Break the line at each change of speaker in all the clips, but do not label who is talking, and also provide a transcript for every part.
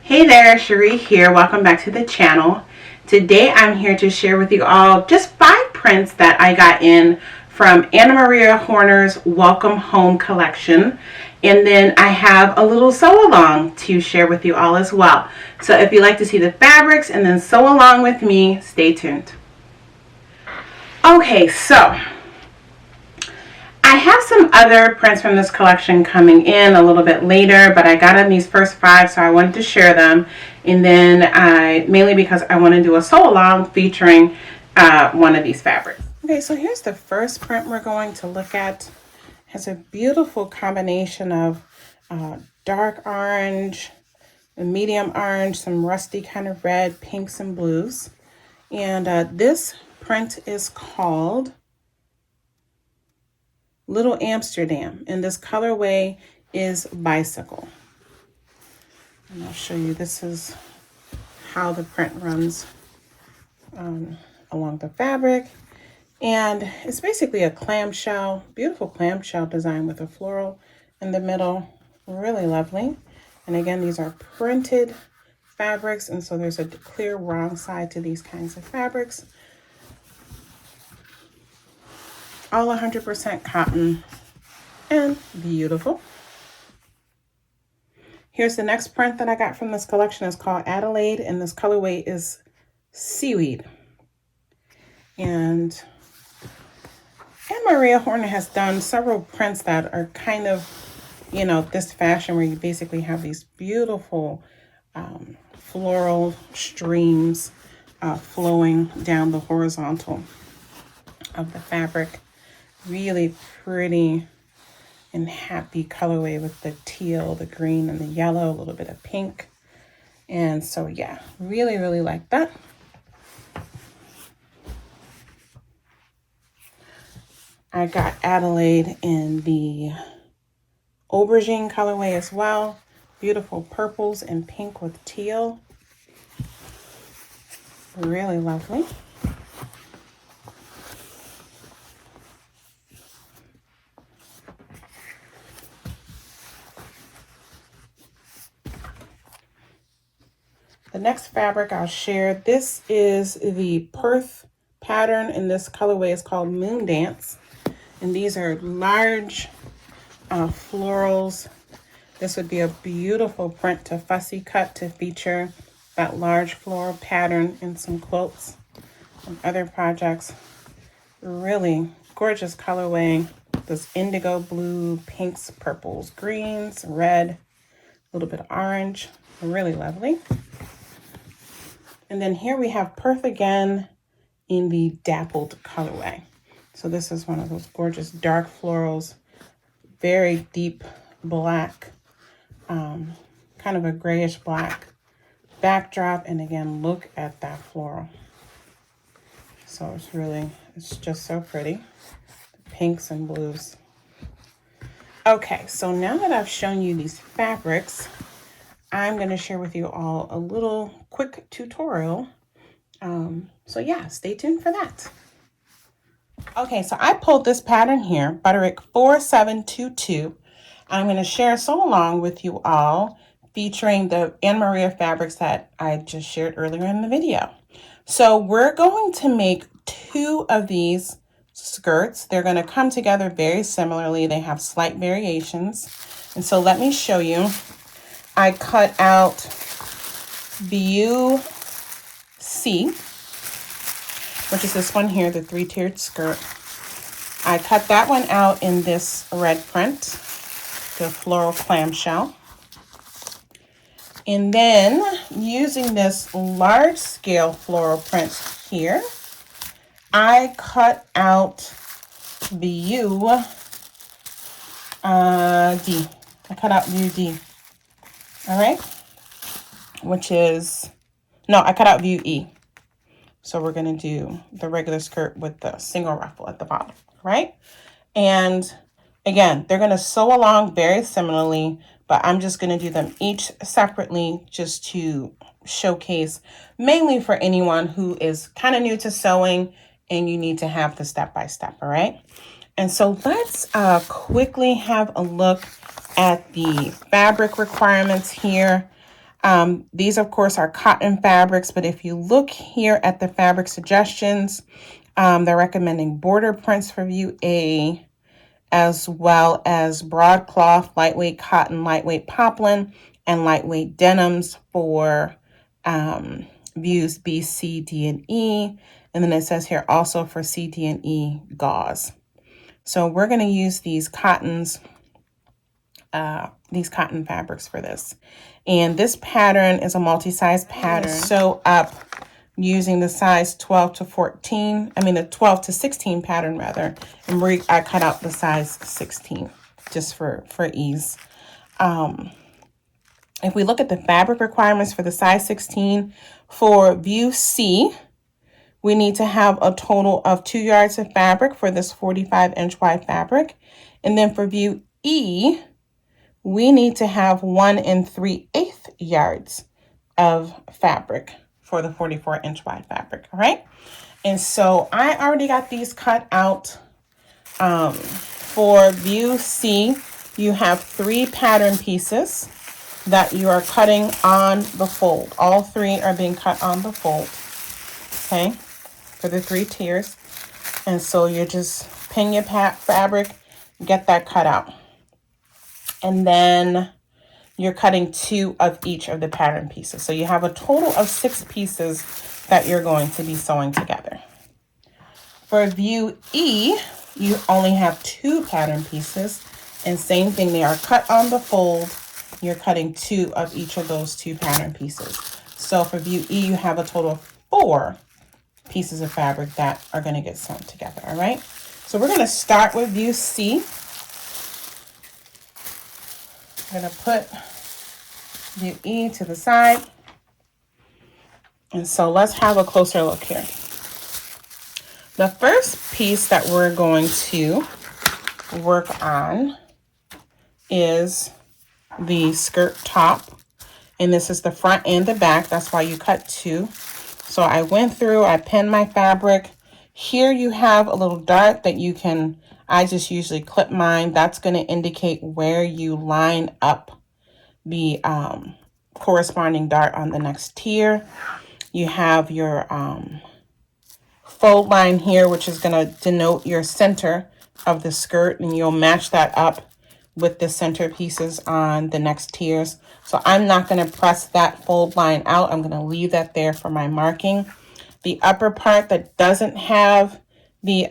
Hey there, Cherie here. Welcome back to the channel. Today I'm here to share with you all just 5 prints that I got in from Anna Maria Horner's Welcome Home collection. And then I have a little sew along to share with you all as well. So if you like to see the fabrics and then sew along with me, stay tuned. Okay, so I have some other prints from this collection coming in a little bit later, but I got in these first 5, so I wanted to share them. And then mainly because I want to do a sew along featuring one of these fabrics. Okay, so here's the first print we're going to look at. It has a beautiful combination of dark orange, medium orange, some rusty kind of red, pinks and blues. And this print is called Little Amsterdam, and this colorway is Bicycle. And I'll show you, this is how the print runs along the fabric. And it's basically a clamshell, beautiful clamshell design with a floral in the middle. Really lovely. And again, these are printed fabrics, and so there's a clear wrong side to these kinds of fabrics. All 100% cotton and beautiful. Here's the next print that I got from this collection. It's called Adelaide, and this colorway is Seaweed. And Anna Maria Horner has done several prints that are kind of, you know, this fashion where you basically have these beautiful floral streams flowing down the horizontal of the fabric. Really pretty and happy colorway with the teal, the green, and the yellow, a little bit of pink. And so yeah, really, really like that. I got Adelaide in the aubergine colorway as well. Beautiful purples and pink with teal. Really lovely. The next fabric I'll share, this is the Perth pattern, and this colorway is called Moon Dance. And these are large florals. This would be a beautiful print to fussy cut to feature that large floral pattern in some quilts and other projects. Really gorgeous colorway. This indigo blue, pinks, purples, greens, red, a little bit of orange. Really lovely. And then here we have Perth again in the dappled colorway. So this is one of those gorgeous dark florals, very deep black, kind of a grayish black backdrop. And again, look at that floral. So it's just so pretty. Pinks and blues. Okay, so now that I've shown you these fabrics, I'm going to share with you all a little quick tutorial. So yeah, stay tuned for that. Okay, so I pulled this pattern here, Butterick 4722. I'm going to share a sew along with you all featuring the Anna Maria fabrics that I just shared earlier in the video. So we're going to make 2 of these skirts. They're going to come together very similarly. They have slight variations. And so let me show you. I cut out VUC, which is this one here, the 3-tiered skirt. I cut that one out in this red print, the floral clamshell. And then using this large scale floral print here, I cut out VUD. I cut out VUD. All right, which is, no, I cut out view E. So we're going to do the regular skirt with the single ruffle at the bottom, right? And again, they're going to sew along very similarly, but I'm just going to do them each separately just to showcase, mainly for anyone who is kind of new to sewing and you need to have the step-by-step, all right? And so let's quickly have a look at the fabric requirements here. These, of course, are cotton fabrics, but if you look here at the fabric suggestions, they're recommending border prints for view A, as well as broadcloth, lightweight cotton, lightweight poplin, and lightweight denims for views B, C, D, and E. And then it says here also for C, D, and E gauze. So we're going to use these cotton fabrics for this. And this pattern is a multi-size pattern. Sew up using the size 12 to 14, the 12 to 16 pattern rather. And I cut out the size 16 just for ease. If we look at the fabric requirements for the size 16, for view C, we need to have a total of 2 yards of fabric for this 45-inch wide fabric. And then for view E, we need to have 1 3/8 yards of fabric for the 44-inch wide fabric, all right? And so I already got these cut out. For view C, you have 3 pattern pieces that you are cutting on the fold. All 3 are being cut on the fold, okay, for the 3 tiers. And so you just pin your fabric, get that cut out. And then you're cutting 2 of each of the pattern pieces. So you have a total of 6 pieces that you're going to be sewing together. For view E, you only have 2 pattern pieces, and same thing, they are cut on the fold. You're cutting 2 of each of those 2 pattern pieces. So for view E, you have a total of 4 pieces of fabric that are going to get sewn together, all right? So we're going to start with view C. I'm going to put view E to the side. And so let's have a closer look here. The first piece that we're going to work on is the skirt top. And this is the front and the back. That's why you cut 2. So I went through, I pinned my fabric. Here you have a little dart that you can, I just usually clip mine. That's going to indicate where you line up the corresponding dart on the next tier. You have your fold line here, which is going to denote your center of the skirt, and you'll match that up with the center pieces on the next tiers. So I'm not going to press that fold line out. I'm going to leave that there for my marking. The upper part that doesn't have the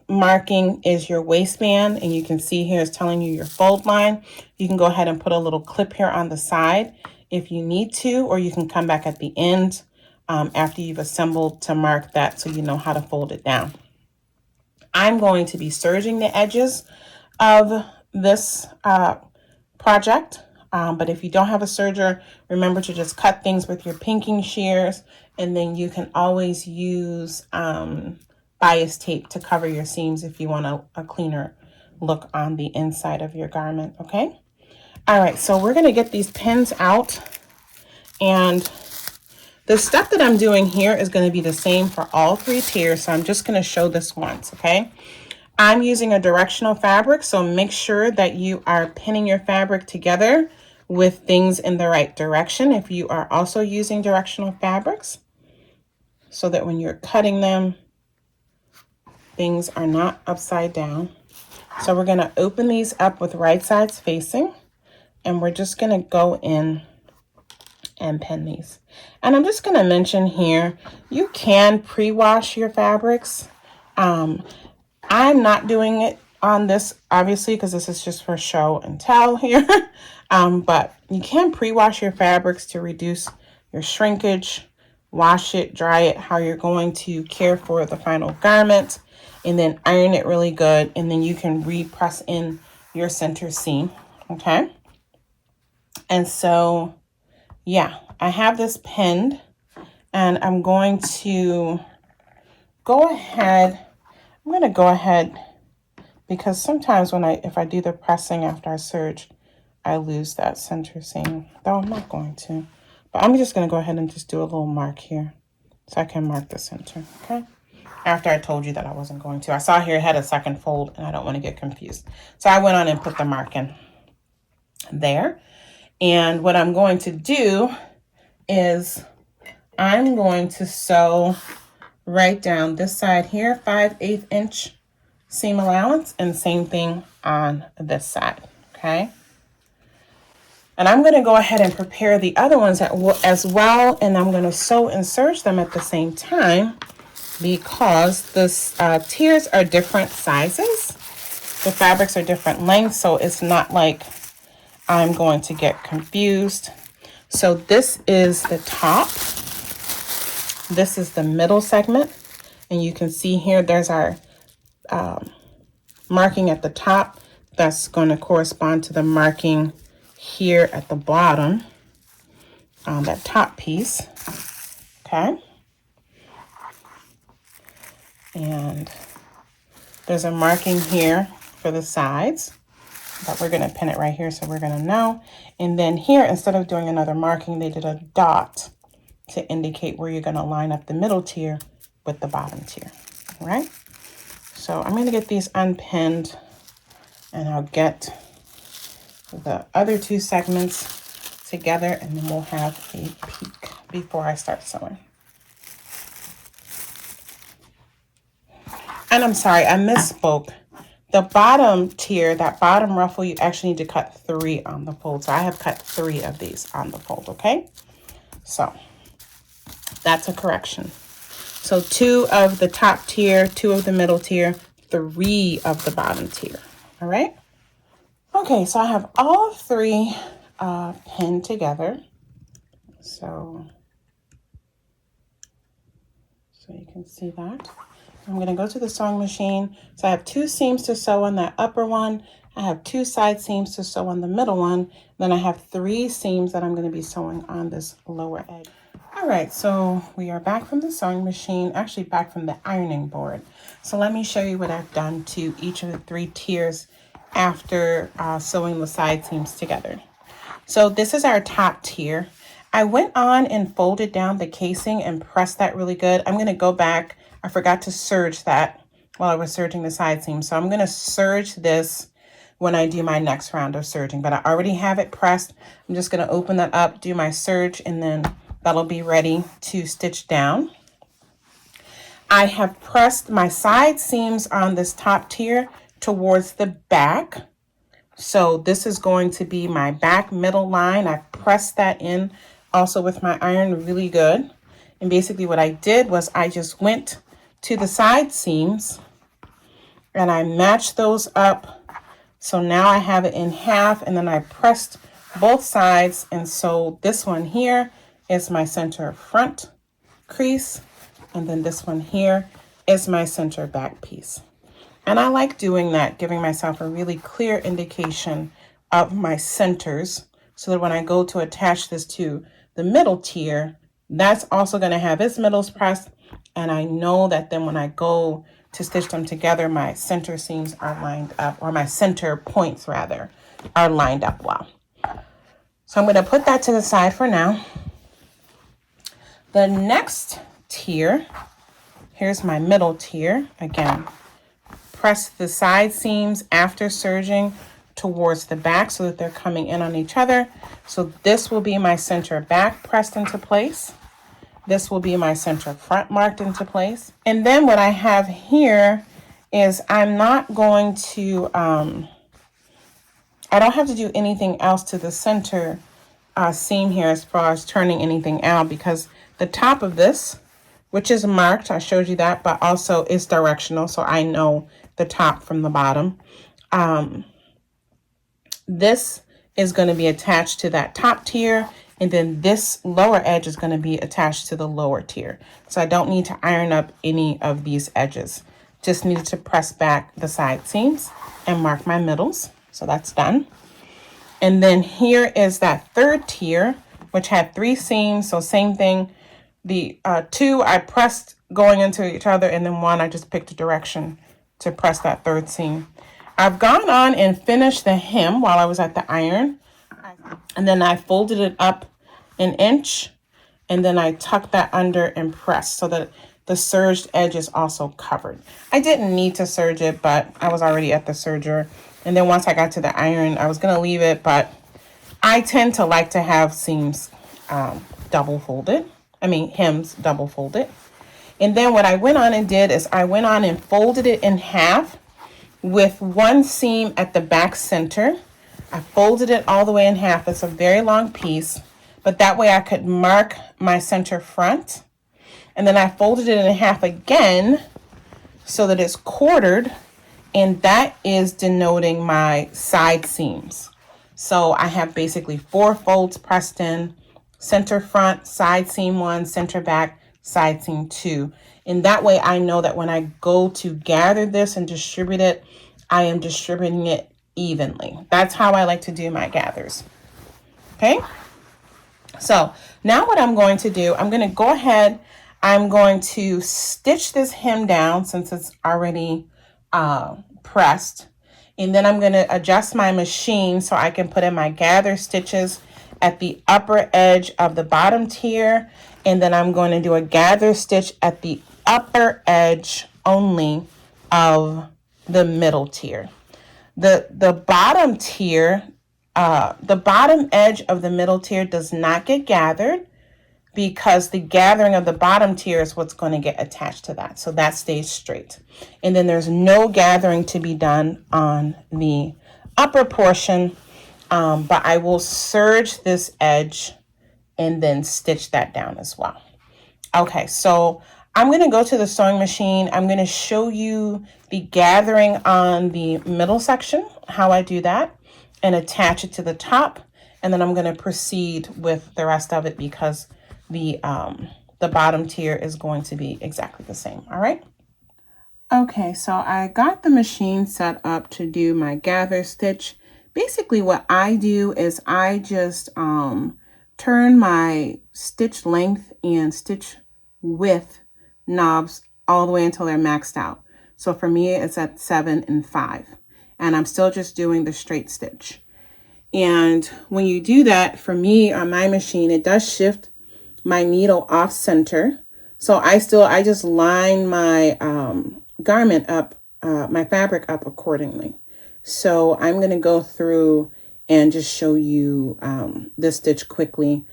marking is your waistband, and you can see here it's telling you your fold line. You can go ahead and put a little clip here on the side if you need to, or you can come back at the end after you've assembled to mark that so you know how to fold it down. I'm going to be serging the edges of this project, but if you don't have a serger, remember to just cut things with your pinking shears, and then you can always use bias tape to cover your seams if you want a cleaner look on the inside of your garment, okay? All right, so we're gonna get these pins out, and the step that I'm doing here is going to be the same for all 3 tiers, so I'm just going to show this once, okay? I'm using a directional fabric, so make sure that you are pinning your fabric together with things in the right direction if you are also using directional fabrics, so that when you're cutting them, things are not upside down. So we're going to open these up with right sides facing, and we're just going to go in and pin these. And I'm just going to mention here, you can pre-wash your fabrics. I'm not doing it on this, obviously, because this is just for show and tell here. But you can pre-wash your fabrics to reduce your shrinkage. Wash it, dry it, how you're going to care for the final garment, and then iron it really good, and then you can re-press in your center seam, okay? And so yeah, I have this pinned, and I'm going to go ahead. I'm going to go ahead because sometimes if I do the pressing after I serge, I lose that center seam. Though I'm not going to, but I'm just going to go ahead and just do a little mark here so I can mark the center, okay? After I told you that I wasn't going to. I saw here it had a second fold, and I don't want to get confused. So I went on and put the mark in there. And what I'm going to do is I'm going to sew right down this side here, 5/8 inch seam allowance, and same thing on this side, okay? And I'm going to go ahead and prepare the other ones as well, and I'm going to sew and serge them at the same time because the tiers are different sizes. The fabrics are different lengths, so it's not like I'm going to get confused. So this is the top. This is the middle segment. And you can see here, there's our marking at the top. That's going to correspond to the marking here at the bottom on that top piece. Okay. And there's a marking here for the sides, but we're going to pin it right here so we're going to know. And then here, instead of doing another marking, they did a dot to indicate where you're going to line up the middle tier with the bottom tier. All right. So I'm going to get these unpinned, and I'll get the other two segments together, and then we'll have a peek before I start sewing. And I'm sorry, I misspoke. The bottom tier, that bottom ruffle, you actually need to cut 3 on the fold. So I have cut 3 of these on the fold, okay? So that's a correction. So 2 of the top tier, 2 of the middle tier, 3 of the bottom tier, all right? Okay, so I have all 3 pinned together. So you can see that. I'm going to go to the sewing machine. So I have 2 seams to sew on that upper one. I have 2 side seams to sew on the middle one. Then I have 3 seams that I'm going to be sewing on this lower edge. All right, so we are back from the sewing machine, actually back from the ironing board. So let me show you what I've done to each of the 3 tiers after sewing the side seams together. So this is our top tier. I went on and folded down the casing and pressed that really good. I'm going to go back. I forgot to serge that while I was serging the side seam. So I'm going to serge this when I do my next round of serging, but I already have it pressed. I'm just going to open that up, do my serge, and then that'll be ready to stitch down. I have pressed my side seams on this top tier towards the back. So this is going to be my back middle line. I pressed that in also with my iron really good. And basically what I did was I just went to the side seams and I matched those up. So now I have it in half, and then I pressed both sides. And so this one here is my center front crease. And then this one here is my center back piece. And I like doing that, giving myself a really clear indication of my centers so that when I go to attach this to the middle tier, that's also going to have its middles pressed. And I know that then when I go to stitch them together, my center seams are lined up, or my center points rather, are lined up well. So I'm going to put that to the side for now. The next tier, here's my middle tier. Again, press the side seams after serging towards the back so that they're coming in on each other. So this will be my center back pressed into place. This will be my center front marked into place. And then what I have here is I'm not going to, I don't have to do anything else to the center seam here as far as turning anything out, because the top of this, which is marked, I showed you that, but also is directional, so I know the top from the bottom. This is going to be attached to that top tier, and then this lower edge is going to be attached to the lower tier. So I don't need to iron up any of these edges. Just need to press back the side seams and mark my middles. So that's done. And then here is that third tier, which had 3 seams. So same thing. The 2 I pressed going into each other, and then 1 I just picked a direction to press that third seam. I've gone on and finished the hem while I was at the iron, and then I folded it up 1 inch, and then I tucked that under and pressed so that the serged edge is also covered. I didn't need to serge it, but I was already at the serger. And then once I got to the iron, I was going to leave it, but I tend to like to have seams double folded. Hems double folded. And then what I went on and did is I went on and folded it in half with one seam at the back center. I folded it all the way in half. It's a very long piece, but that way I could mark my center front. And then I folded it in half again so that it's quartered, and that is denoting my side seams. So I have basically 4 folds pressed in, center front, side seam 1, center back, side seam 2. And that way I know that when I go to gather this and distribute it, I am distributing it evenly. That's how I like to do my gathers. Okay. So now what I'm going to do, I'm going to go ahead, I'm going to stitch this hem down since it's already pressed. And then I'm going to adjust my machine so I can put in my gather stitches at the upper edge of the bottom tier. And then I'm going to do a gather stitch at the upper edge only of the middle tier. The bottom tier, the bottom edge of the middle tier does not get gathered because the gathering of the bottom tier is what's going to get attached to that. So that stays straight. And then there's no gathering to be done on the upper portion, but I will serge this edge and then stitch that down as well. Okay, so I'm going to go to the sewing machine. I'm going to show you the gathering on the middle section, how I do that, and attach it to the top. And then I'm going to proceed with the rest of it because the bottom tier is going to be exactly the same. All right. Okay, so I got the machine set up to do my gather stitch. Basically what I do is I just turn my stitch length and stitch width knobs all the way until they're maxed out. So for me, it's at 7 and 5, and I'm still just doing the straight stitch. And when you do that, for me on my machine, it does shift my needle off center. So I just line my garment up, my fabric up accordingly. So I'm going to go through and just show you this stitch quickly.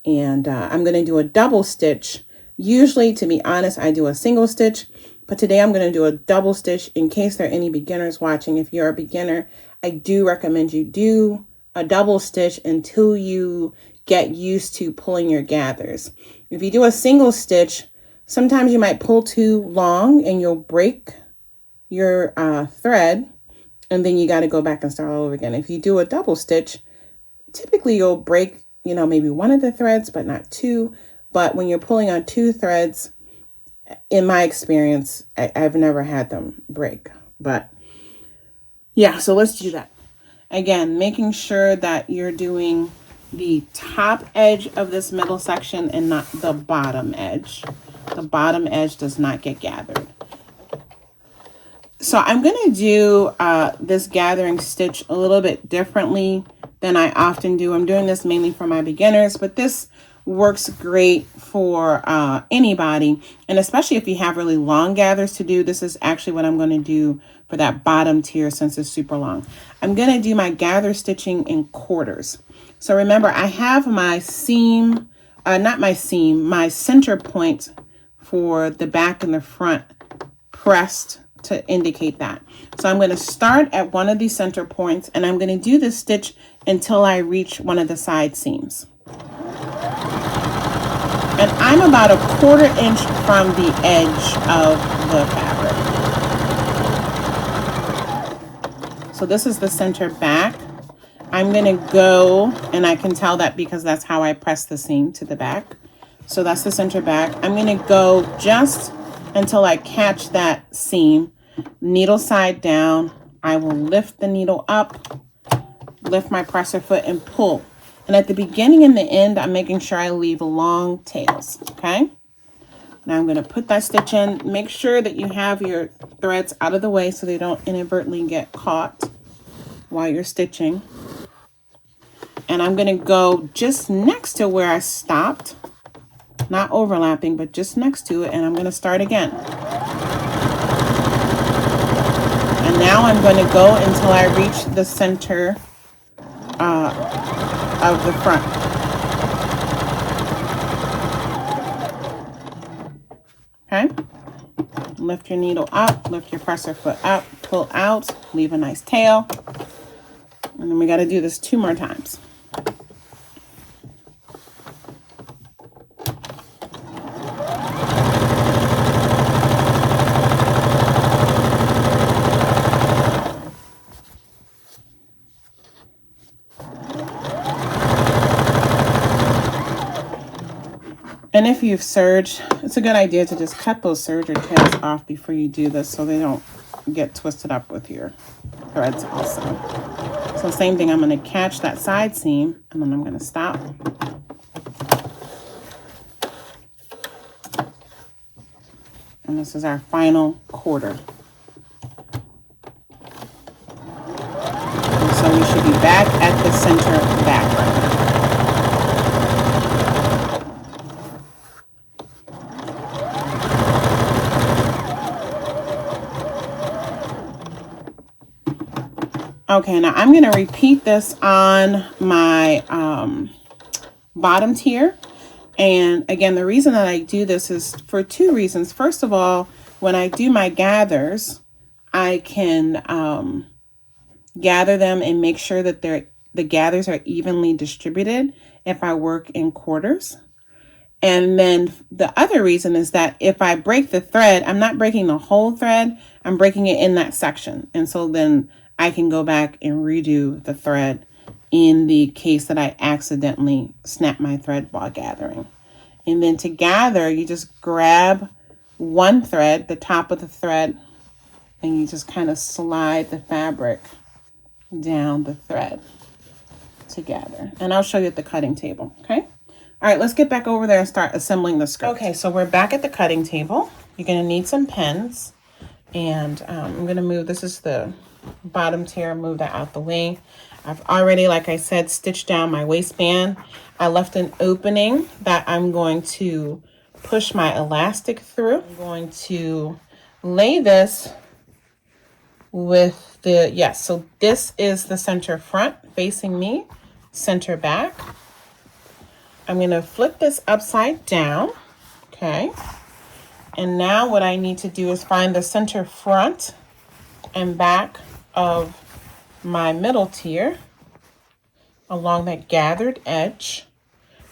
And I'm going to do a double stitch. Usually, to be honest, I do a single stitch, but today I'm going to do a double stitch in case there are any beginners watching. If you're a beginner, I do recommend you do a double stitch until you get used to pulling your gathers. If you do a single stitch, sometimes you might pull too long and you'll break your thread, and then you got to go back and start all over again. If you do a double stitch, typically you'll break, maybe one of the threads, but not 2. But when you're pulling on 2 threads, in my experience, I've never had them break. But yeah, so let's do that. Again, making sure that you're doing the top edge of this middle section and not the bottom edge. The bottom edge does not get gathered. So I'm going to do this gathering stitch a little bit differently than I often do. I'm doing this mainly for my beginners, but this works great for anybody, and especially if you have really long gathers to do. This is actually what I'm going to do for that bottom tier since it's super long. I'm going to do my gather stitching in quarters. So remember, I have my seam, my center point for the back and the front pressed to indicate that. So I'm going to start at one of these center points, and I'm going to do this stitch until I reach one of the side seams. And I'm about a 1/4 inch from the edge of the fabric. So this is the center back. I'm going to go, and I can tell that because that's how I press the seam to the back. So that's the center back. I'm going to go just until I catch that seam, needle side down. I will lift the needle up, lift my presser foot and pull. And at the beginning and the end, I'm making sure I leave long tails, okay? Now I'm going to put that stitch in. Make sure that you have your threads out of the way so they don't inadvertently get caught while you're stitching. And I'm going to go just next to where I stopped, not overlapping, but just next to it, and I'm going to start again. And now I'm going to go until I reach the center of the front. lift your needle up, lift your presser foot up, pull out, leave a nice tail. And then we got to do this 2 more times. And if you've serged, it's a good idea to just cut those serger tails off before you do this so they don't get twisted up with your threads also. So same thing, I'm going to catch that side seam and then I'm going to stop. And this is our final quarter. And so we should be back at the center back right now. Okay, now I'm going to repeat this on my bottom tier. And again, the reason that I do this is for 2 reasons. First of all, when I do my gathers, I can gather them and make sure that the gathers are evenly distributed if I work in quarters. And then the other reason is that if I break the thread, I'm not breaking the whole thread, I'm breaking it in that section. And so then I can go back and redo the thread in the case that I accidentally snap my thread while gathering. And then to gather, you just grab one thread, the top of the thread, and you just kind of slide the fabric down the thread to gather. And I'll show you at the cutting table, okay? All right, let's get back over there and start assembling the skirt. Okay, so we're back at the cutting table. You're gonna need some pins. And I'm gonna move, this is the bottom tier, move that out the way. I've already, like I said, stitched down my waistband. I left an opening that I'm going to push my elastic through. I'm going to lay this with the, yes, so this is the center front facing me, center back. I'm gonna flip this upside down, okay? And now what I need to do is find the center front and back of my middle tier along that gathered edge.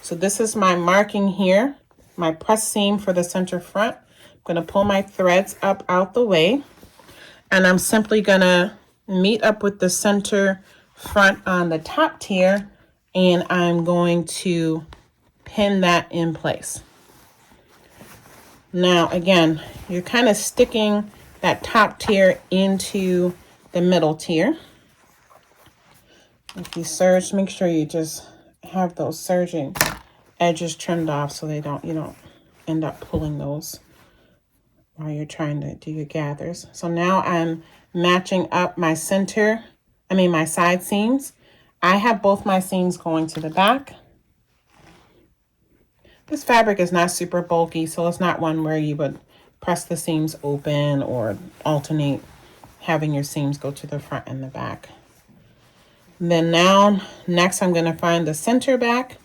So this is my marking here, my press seam for the center front. I'm going to pull my threads up out the way, and I'm simply going to meet up with the center front on the top tier, and I'm going to pin that in place. Now again, you're kind of sticking that top tier into the middle tier. If you serge, make sure you just have those serging edges trimmed off so you don't end up pulling those while you're trying to do your gathers. So now I'm matching up my my side seams. I have both my seams going to the back. This fabric is not super bulky, so it's not one where you would press the seams open or alternate having your seams go to the front and the back. And then now, next I'm going to find the center back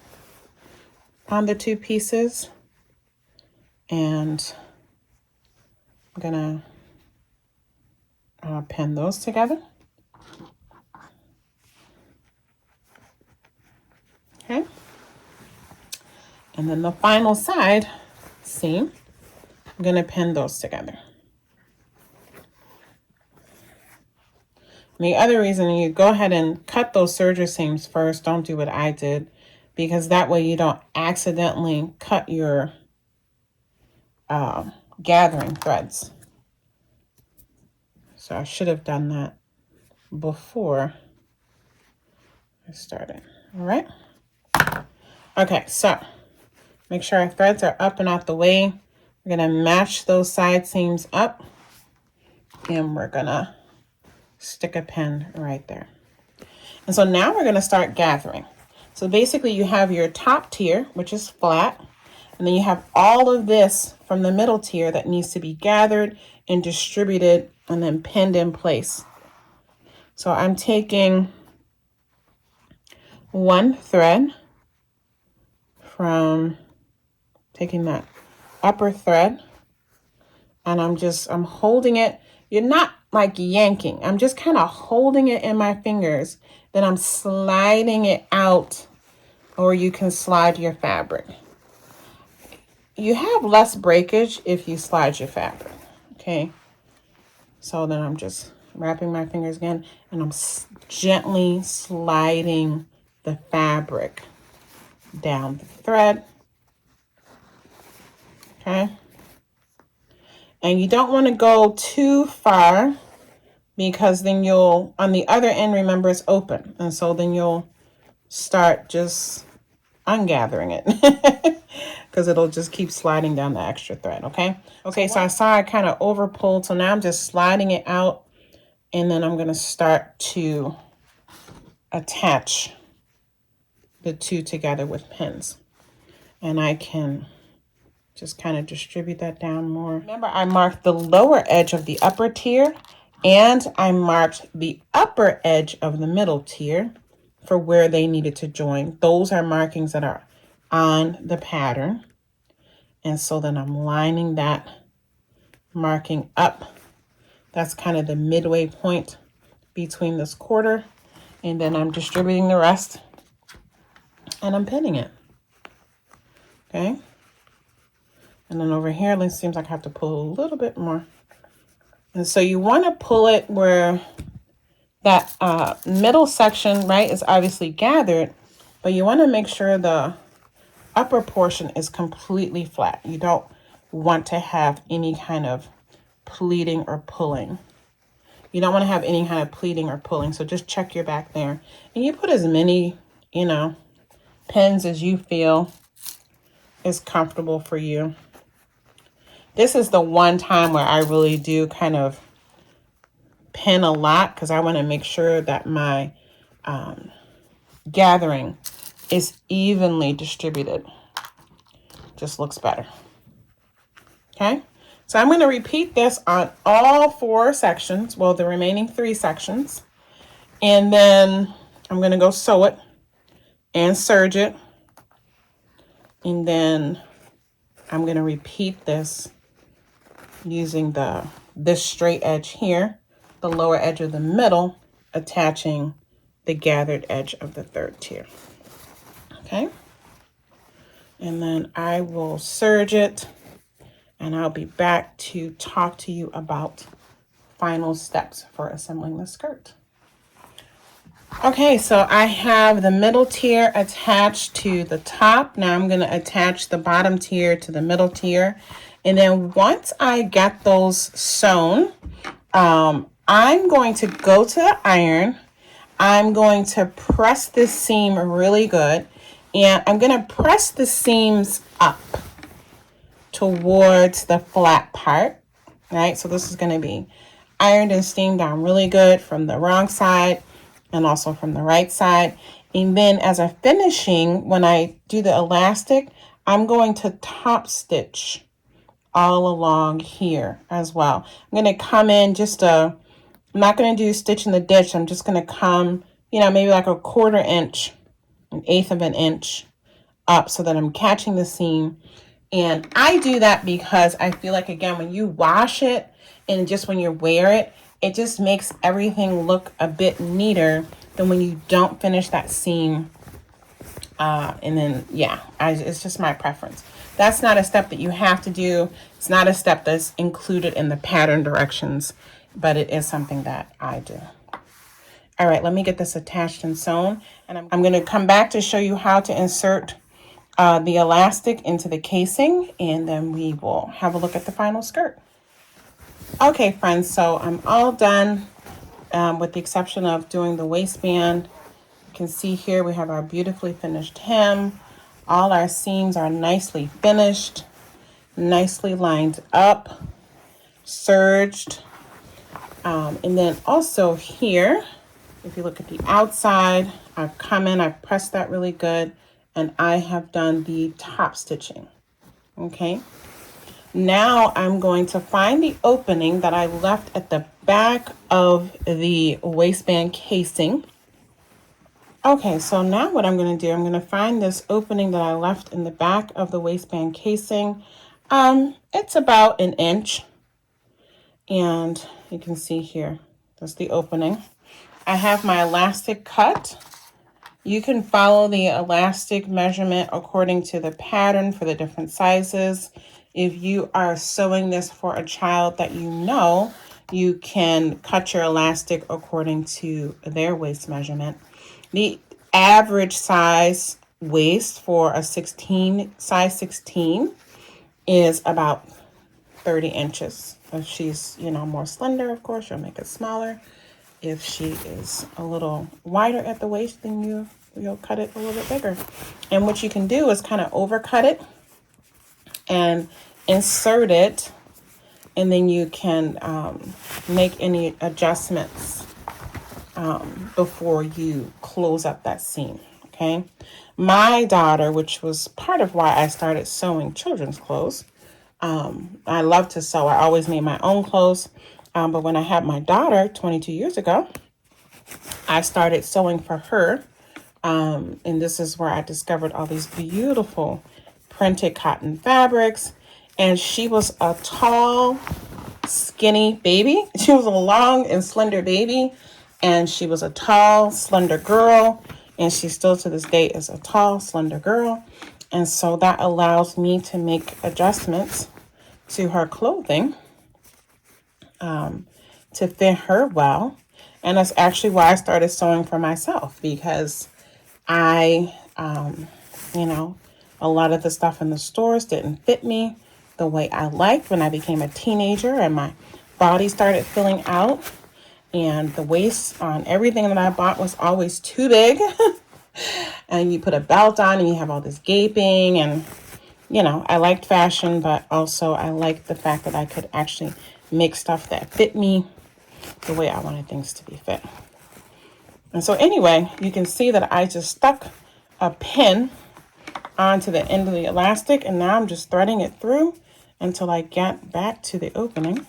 on the 2 pieces, and I'm going to pin those together. Okay. And then the final side seam, I'm going to pin those together. And the other reason, you go ahead and cut those serger seams first. Don't do what I did, because that way you don't accidentally cut your gathering threads. So I should have done that before I started. All right. Okay, so make sure our threads are up and out the way. We're going to match those side seams up, and we're going to stick a pin right there. And so now we're going to start gathering. So basically you have your top tier, which is flat, and then you have all of this from the middle tier that needs to be gathered and distributed and then pinned in place. So I'm taking one thread taking that upper thread and I'm holding it. You're not like yanking. I'm just kind of holding it in my fingers. Then I'm sliding it out, or you can slide your fabric. You have less breakage if you slide your fabric, okay? So then I'm just wrapping my fingers again, and I'm gently sliding the fabric down the thread, okay? And you don't want to go too far, because then you'll, on the other end, remember it's open. And so then you'll start just ungathering it because it'll just keep sliding down the extra thread, okay? Okay, so I saw I kind of over pulled, so now I'm just sliding it out, and then I'm going to start to attach the two together with pins. And I can just kind of distribute that down more. Remember, I marked the lower edge of the upper tier, and I marked the upper edge of the middle tier for where they needed to join. Those are markings that are on the pattern. And so then I'm lining that marking up. That's kind of the midway point between this quarter. And then I'm distributing the rest, and I'm pinning it. Okay. And then over here, it seems like I have to pull a little bit more. And so you want to pull it where that middle section, right, is obviously gathered, but you want to make sure the upper portion is completely flat. You don't want to have any kind of pleating or pulling. You don't want to have any kind of pleating or pulling. So just check your back there. And you put as many, pins as you feel is comfortable for you. This is the one time where I really do kind of pin a lot, because I want to make sure that my gathering is evenly distributed. Just looks better. Okay, so I'm going to repeat this on all 4 sections, well, the remaining 3 sections, and then I'm going to go sew it and serge it, and then I'm going to repeat this using this straight edge here, the lower edge of the middle, attaching the gathered edge of the 3rd tier. Okay, and then I will serge it, and I'll be back to talk to you about final steps for assembling the skirt. Okay, so I have the middle tier attached to the top. Now I'm going to attach the bottom tier to the middle tier. And then once I get those sewn, I'm going to go to the iron. I'm going to press this seam really good. And I'm going to press the seams up towards the flat part, right? So this is going to be ironed and steamed down really good from the wrong side and also from the right side. And then as a finishing, when I do the elastic, I'm going to top stitch all along here as well. I'm going to come in I'm not going to do stitch in the ditch. I'm just going to come, maybe like a 1/4 inch, 1/8 of an inch up, so that I'm catching the seam. And I do that because I feel like, again, when you wash it and just when you wear it, it just makes everything look a bit neater than when you don't finish that seam. And then, it's just my preference. That's not a step that you have to do. It's not a step that's included in the pattern directions, but it is something that I do. All right, let me get this attached and sewn. And I'm going to come back to show you how to insert the elastic into the casing, and then we will have a look at the final skirt. Okay, friends, so I'm all done with the exception of doing the waistband. You can see here we have our beautifully finished hem. All our seams are nicely finished, nicely lined up, serged. And then also here, if you look at the outside, I've come in, I've pressed that really good, and I have done the top stitching. Okay. Now I'm going to find the opening that I left at the back of the waistband casing. Okay, so now what I'm going to do, I'm going to find this opening that I left in the back of the waistband casing. It's about 1 inch. And you can see here, that's the opening. I have my elastic cut. You can follow the elastic measurement according to the pattern for the different sizes. If you are sewing this for a child that you know, you can cut your elastic according to their waist measurement. The average size waist for a size 16 is about 30 inches. If she's, more slender, of course, you'll make it smaller. If she is a little wider at the waist, then you'll cut it a little bit bigger. And what you can do is kind of overcut it and insert it, and then you can make any adjustments before you close up that seam. Okay. My daughter, which was part of why I started sewing children's clothes, I love to sew. I always made my own clothes. But when I had my daughter 22 years ago, I started sewing for her. And this is where I discovered all these beautiful printed cotton fabrics. And she was a tall, skinny baby. She was a long and slender baby. And she was a tall, slender girl. And she still to this day is a tall, slender girl. And so that allows me to make adjustments to her clothing to fit her well. And that's actually why I started sewing for myself, because a lot of the stuff in the stores didn't fit me the way I liked when I became a teenager and my body started filling out. And the waist on everything that I bought was always too big. And you put a belt on and you have all this gaping. And, I liked fashion, but also I liked the fact that I could actually make stuff that fit me the way I wanted things to be fit. And so anyway, you can see that I just stuck a pin onto the end of the elastic, and now I'm just threading it through until I get back to the opening.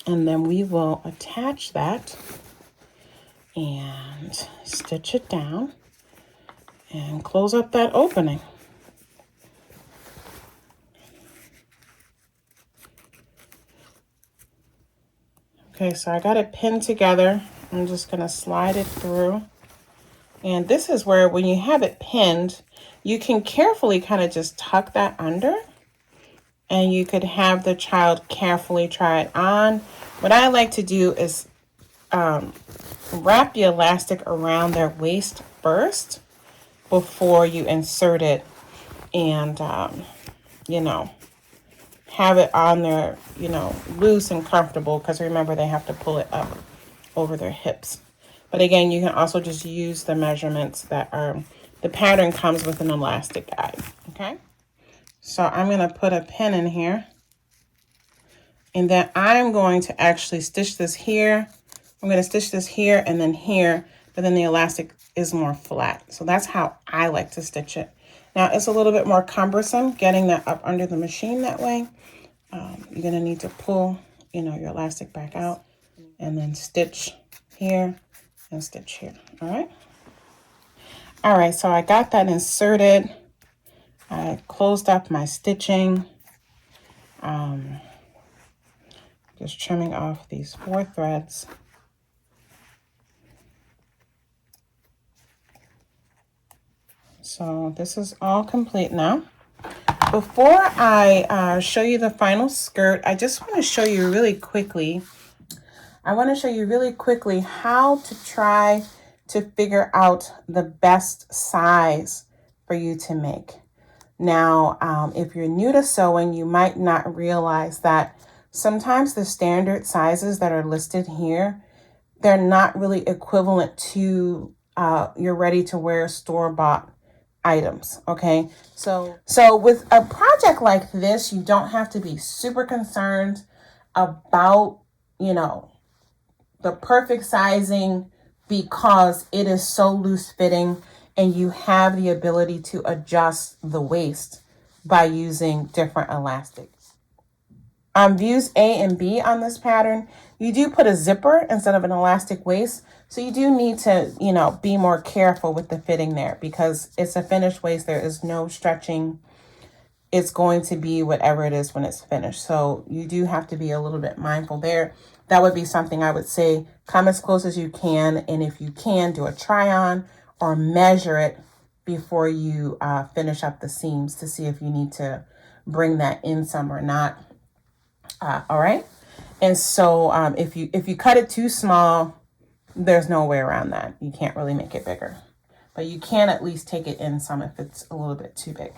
And then we will attach that and stitch it down and close up that opening. Okay, so I got it pinned together. I'm just going to slide it through. And this is where, when you have it pinned, you can carefully kind of just tuck that under. And you could have the child carefully try it on. What I like to do is wrap the elastic around their waist first before you insert it, and, have it on there, loose and comfortable, because remember, they have to pull it up over their hips. But again, you can also just use the measurements that are, the pattern comes with an elastic guide. Okay. So I'm going to put a pin in here, and then I'm going to actually stitch this here. I'm going to stitch this here and then here, but then the elastic is more flat. So that's how I like to stitch it. Now it's a little bit more cumbersome getting that up under the machine that way. You're going to need to pull, your elastic back out and then stitch here and stitch here. All right. All right. So I got that inserted. I closed up my stitching. Just trimming off these 4 threads. So this is all complete now. Before I show you the final skirt, I just want to show you really quickly. how to try to figure out the best size for you to make. Now, if you're new to sewing, you might not realize that sometimes the standard sizes that are listed here, they're not really equivalent to your ready-to-wear store-bought items. Okay, so with a project like this, you don't have to be super concerned about the perfect sizing, because it is so loose fitting and you have the ability to adjust the waist by using different elastics. On views A and B on this pattern, you do put a zipper instead of an elastic waist. So you do need to, be more careful with the fitting there, because it's a finished waist. There is no stretching. it's going to be whatever it is when it's finished. So you do have to be a little bit mindful there. That would be something I would say, come as close as you can. And if you can, do a try on or measure it before you finish up the seams to see if you need to bring that in some or not. All right. And so if you cut it too small, there's no way around that. You can't really make it bigger, but you can at least take it in some if it's a little bit too big.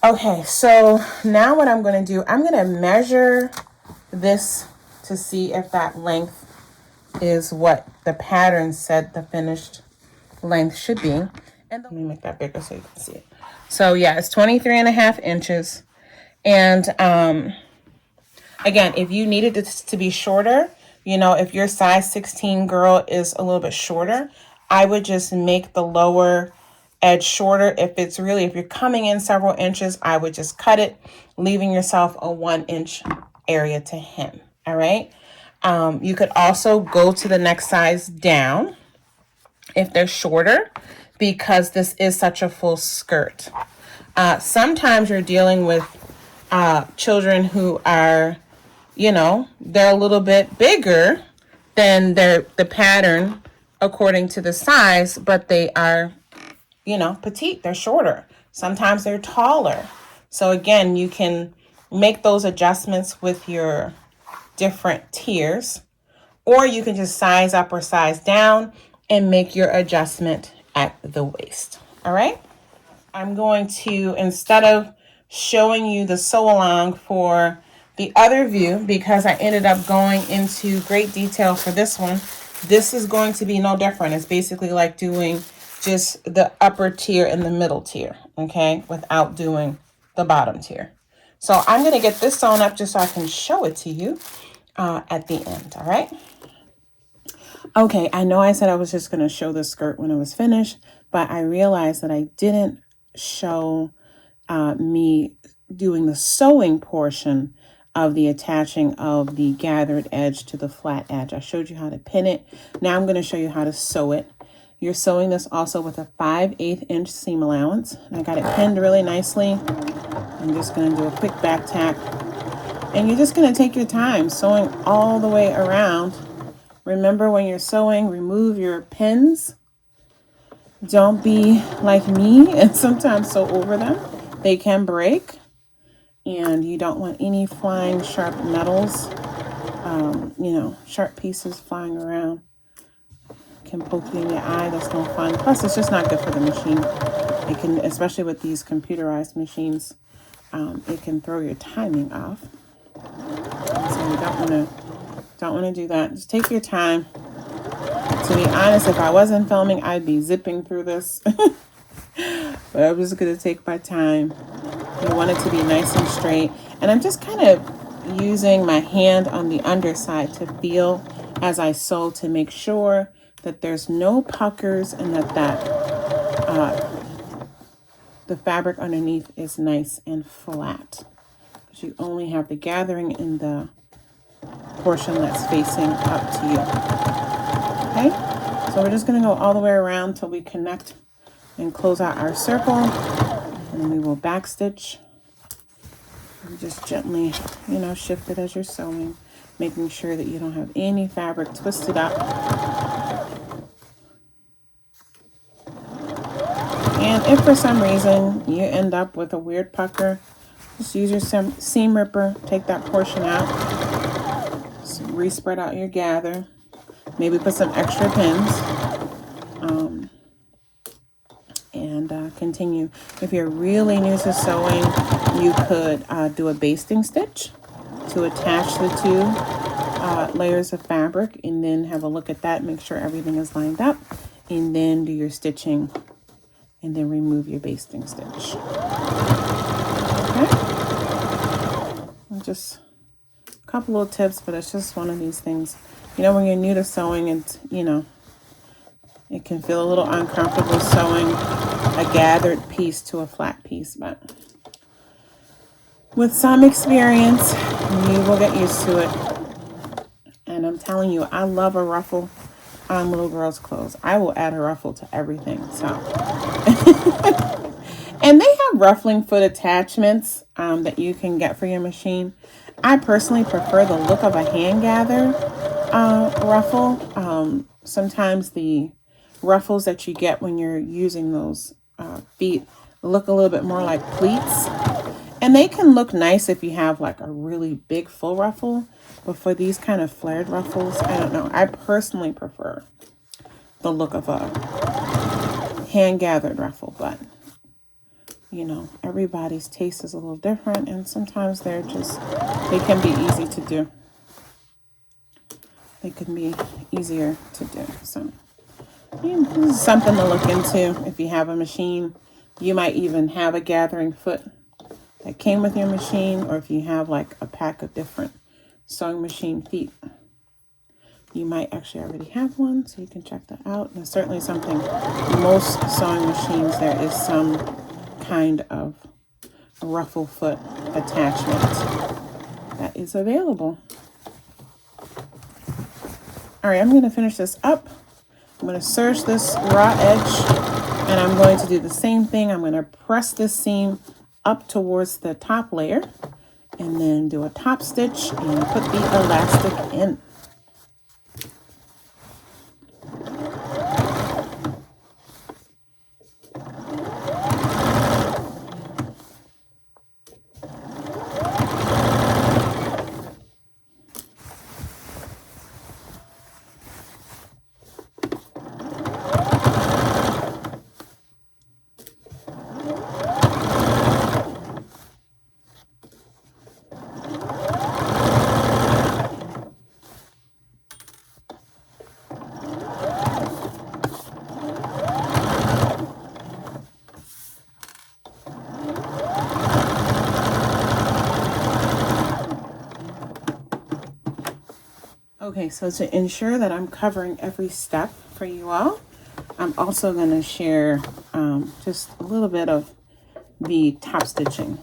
Okay, so now what I'm going to do, I'm going to measure this to see if that length is what the pattern said the finished length should be. And let me make that bigger so you can see it. So yeah, it's 23.5 inches. And again, if you needed it to be shorter, you know, if your size 16 girl is a little bit shorter, I would just make the lower edge shorter. If you're coming in several inches, I would just cut it, leaving yourself a 1 inch area to hem. All right. You could also go to the next size down if they're shorter, because this is such a full skirt. Sometimes you're dealing with children who are, you know, they're a little bit bigger than the pattern according to the size, but they are, you know, petite, they're shorter. Sometimes they're taller. So again, you can make those adjustments with your different tiers, or you can just size up or size down and make your adjustment at the waist. All right. I'm going to, instead of showing you the sew along for the other view, because I ended up going into great detail for this one, this is going to be no different. It's basically like doing just the upper tier and the middle tier, okay, without doing the bottom tier. So I'm going to get this sewn up just so I can show it to you at the end, all right? Okay, I know I said I was just going to show the skirt when it was finished, but I realized that I didn't show me doing the sewing portion of the attaching of the gathered edge to the flat edge. I showed you how to pin it. Now I'm going to show you how to sew it. You're sewing this also with a 5/8 inch seam allowance. I got it pinned really nicely. I'm just going to do a quick back tack. And you're just going to take your time sewing all the way around. Remember, when you're sewing, remove your pins. Don't be like me and sometimes sew over them. They can break. And you don't want any flying sharp metals, you know, sharp pieces flying around. Can poke you in your eye. That's no fun. Plus, it's just not good for the machine. It can, especially with these computerized machines, it can throw your timing off. So you don't want to do that. Just take your time. To be honest, if I wasn't filming, I'd be zipping through this. But I'm just going to take my time. You want it to be nice and straight. And I'm just kind of using my hand on the underside to feel as I sew to make sure that there's no puckers and that the fabric underneath is nice and flat. Because you only have the gathering in the portion that's facing up to you. Okay? So we're just going to go all the way around till we connect and close out our circle. And then we will backstitch. And just gently, you know, shift it as you're sewing, making sure that you don't have any fabric twisted up. And if for some reason you end up with a weird pucker, just use your seam ripper, take that portion out, re-spread out your gather, maybe put some extra pins, and continue. If you're really new to sewing, you could do a basting stitch to attach the two layers of fabric, and then have a look at that, make sure everything is lined up, and then do your stitching, and then remove your basting stitch. Okay? Just a couple little tips, but it's just one of these things. You know, when you're new to sewing, it's, you know, it can feel a little uncomfortable sewing a gathered piece to a flat piece, but with some experience, you will get used to it. And I'm telling you, I love a ruffle on little girls' clothes. I will add a ruffle to everything. So, and they have ruffling foot attachments that you can get for your machine. I personally prefer the look of a hand gather ruffle. Sometimes the ruffles that you get when you're using those feet look a little bit more like pleats. And they can look nice if you have like a really big full ruffle. But for these kind of flared ruffles, I don't know. I personally prefer the look of a hand-gathered ruffle. But, you know, everybody's taste is a little different. And sometimes they can be easy to do. They can be easier to do. So, yeah, this is something to look into if you have a machine. You might even have a gathering foot that came with your machine, or if you have like a pack of different sewing machine feet, you might actually already have one, so you can check that out. And it's certainly something, most sewing machines, there is some kind of ruffle foot attachment that is available. All right, I'm going to finish this up. I'm going to serge this raw edge, and I'm going to do the same thing. I'm going to press this seam up towards the top layer and then do a top stitch and put the elastic in. Okay, so to ensure that I'm covering every step for you all, I'm also going to share just a little bit of the top stitching.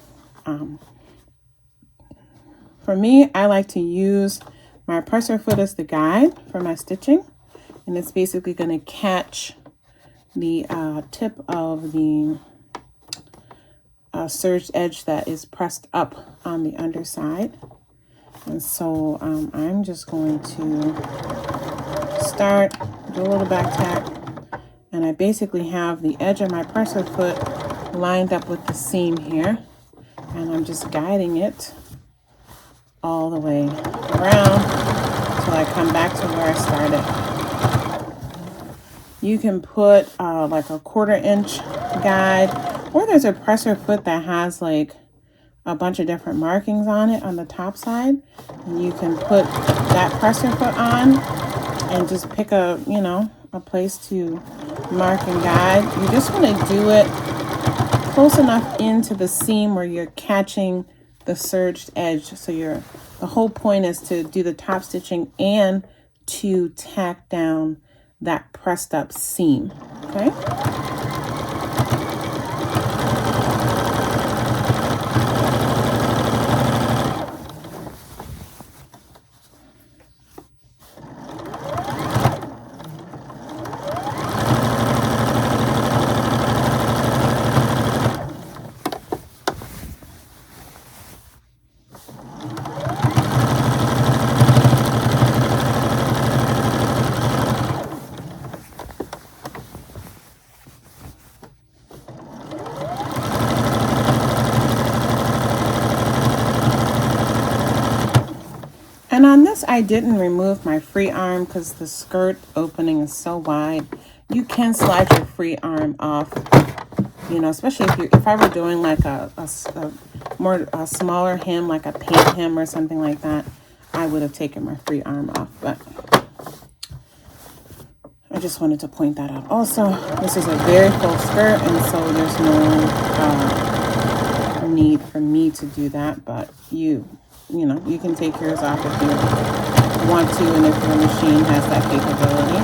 For me, I like to use my presser foot as the guide for my stitching, and it's basically going to catch the tip of the serged edge that is pressed up on the underside. And so I'm just going to start, do a little back tack, and I basically have the edge of my presser foot lined up with the seam here, and I'm just guiding it all the way around until I come back to where I started. You can put like a 1/4 inch guide, or there's a presser foot that has like a bunch of different markings on it on the top side, and you can put that presser foot on and just pick a, you know, a place to mark and guide. You just want to do it close enough into the seam where you're catching the serged edge. So the whole point is to do the top stitching and to tack down that pressed up seam. Okay. And on this, I didn't remove my free arm because the skirt opening is so wide. You can slide your free arm off, you know, especially if I were doing like a smaller hem, like a pant hem or something like that, I would have taken my free arm off. But I just wanted to point that out. Also, this is a very full skirt, and so there's no need for me to do that, but you know, you can take yours off if you want to, and if your machine has that capability.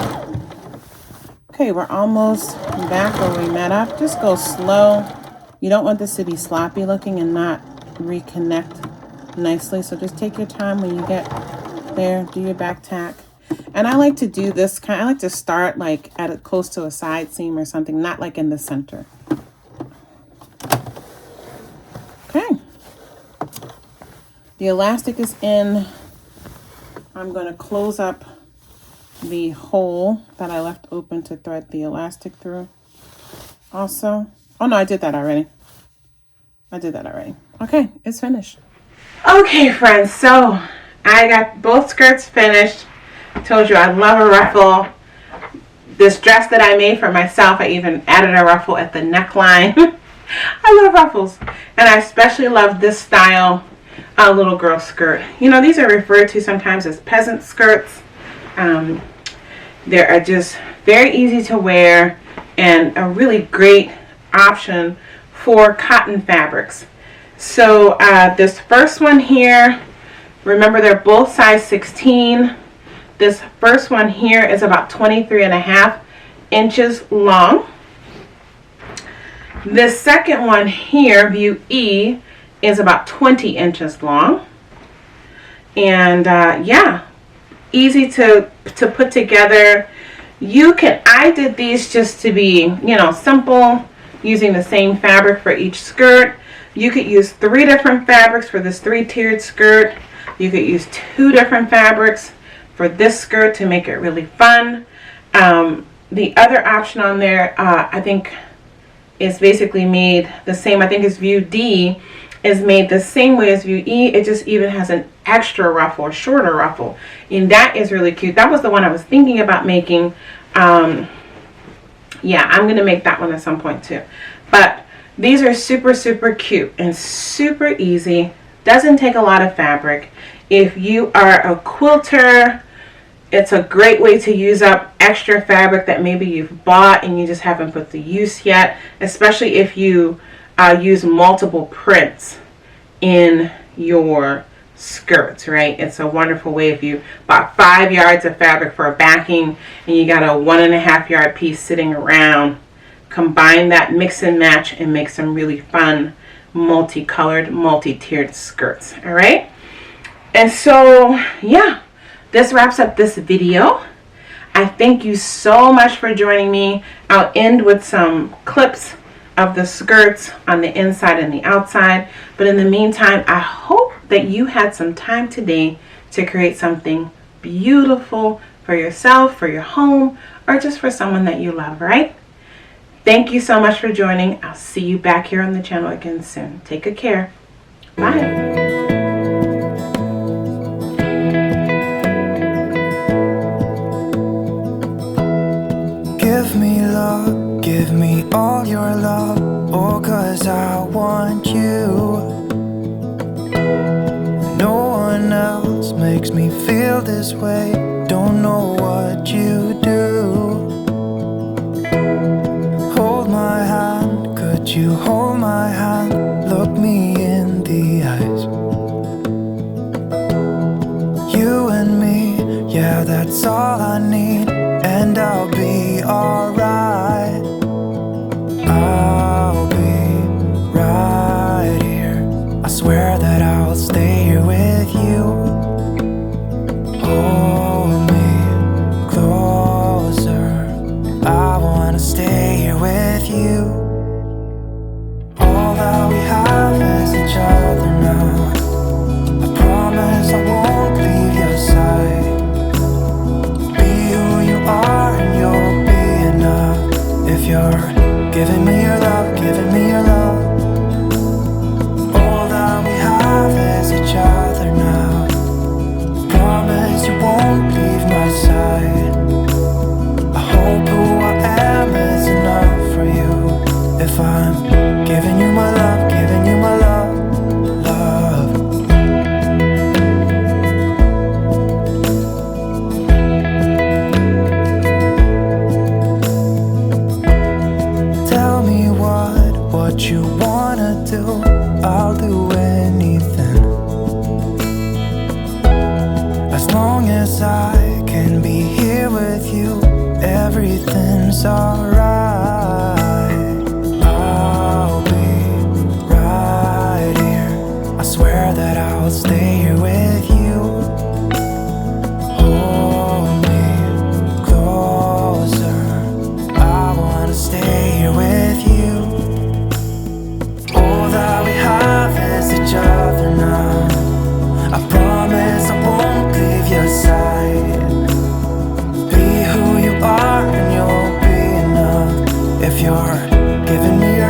Okay, we're almost back where we met up. Just go slow. You don't want this to be sloppy looking and not reconnect nicely, so just take your time when you get there. Do your back tack. And I like to do this I like to start like close to a side seam or something, not like in the center. Okay. The elastic is in. I'm going to close up the hole that I left open to thread the elastic through. Also, oh no, I did that already. Okay, it's finished. Okay, friends, so I got both skirts finished. I told you I love a ruffle. This dress that I made for myself, I even added a ruffle at the neckline. I love ruffles. And I especially love this style little girl skirt. You know, these are referred to sometimes as peasant skirts. They are just very easy to wear and a really great option for cotton fabrics. So this first one here, remember they're both size 16. This first one here is about 23.5 inches long. This second one here, view E, is about 20 inches long. And yeah, easy to put together. I did these just to be, you know, simple, using the same fabric for each skirt. You could use 3 different fabrics for this 3-tiered skirt. You could use 2 different fabrics for this skirt to make it really fun. The other option on there, I think, is basically made the same. I think it's view D is made the same way as view E. It just even has an extra ruffle, a shorter ruffle, and that is really cute. That was the one I was thinking about making. Yeah, I'm gonna make that one at some point too. But these are super, super cute and super easy. Doesn't take a lot of fabric. If you are a quilter, it's a great way to use up extra fabric that maybe you've bought and you just haven't put to use yet, especially if you use multiple prints in your skirts, right? It's a wonderful way. If you bought 5 yards of fabric for a backing and you got a 1.5 yard piece sitting around, combine that, mix and match, and make some really fun multicolored, multi-tiered skirts. All right, and so yeah, this wraps up this video. I thank you so much for joining me. I'll end with some clips of the skirts on the inside and the outside, but in the meantime, I hope that you had some time today to create something beautiful for yourself, for your home, or just for someone that you love, right? Thank you so much for joining. I'll see you back here on the channel again soon. Take good care. Bye.
Give me love, give me all your love, oh, 'cause I want you. No one else makes me feel this way, don't know what you do. Hold my hand, could you hold my hand, look me in the eyes. You and me, yeah, that's all I need, and I'll be alright. I'll be right here, I swear that I'll stay here with you. Hold me closer, I wanna stay here with you. All that we have is each other now. I promise I won't leave your side. Be who you are and you'll be enough. If you're giving me your love, giving me your love. All that we have is each other now. Promise you won't leave my side. I hope who I am is enough for you. If I'm giving you my love, giving you my love, love. Tell me what you wanna do, I'll do anything. As long as I can be here with you, everything's alright. I'll be right here, I swear that I'll stay here with you. Hold me closer, I wanna stay here with you. All that we have heart, giving me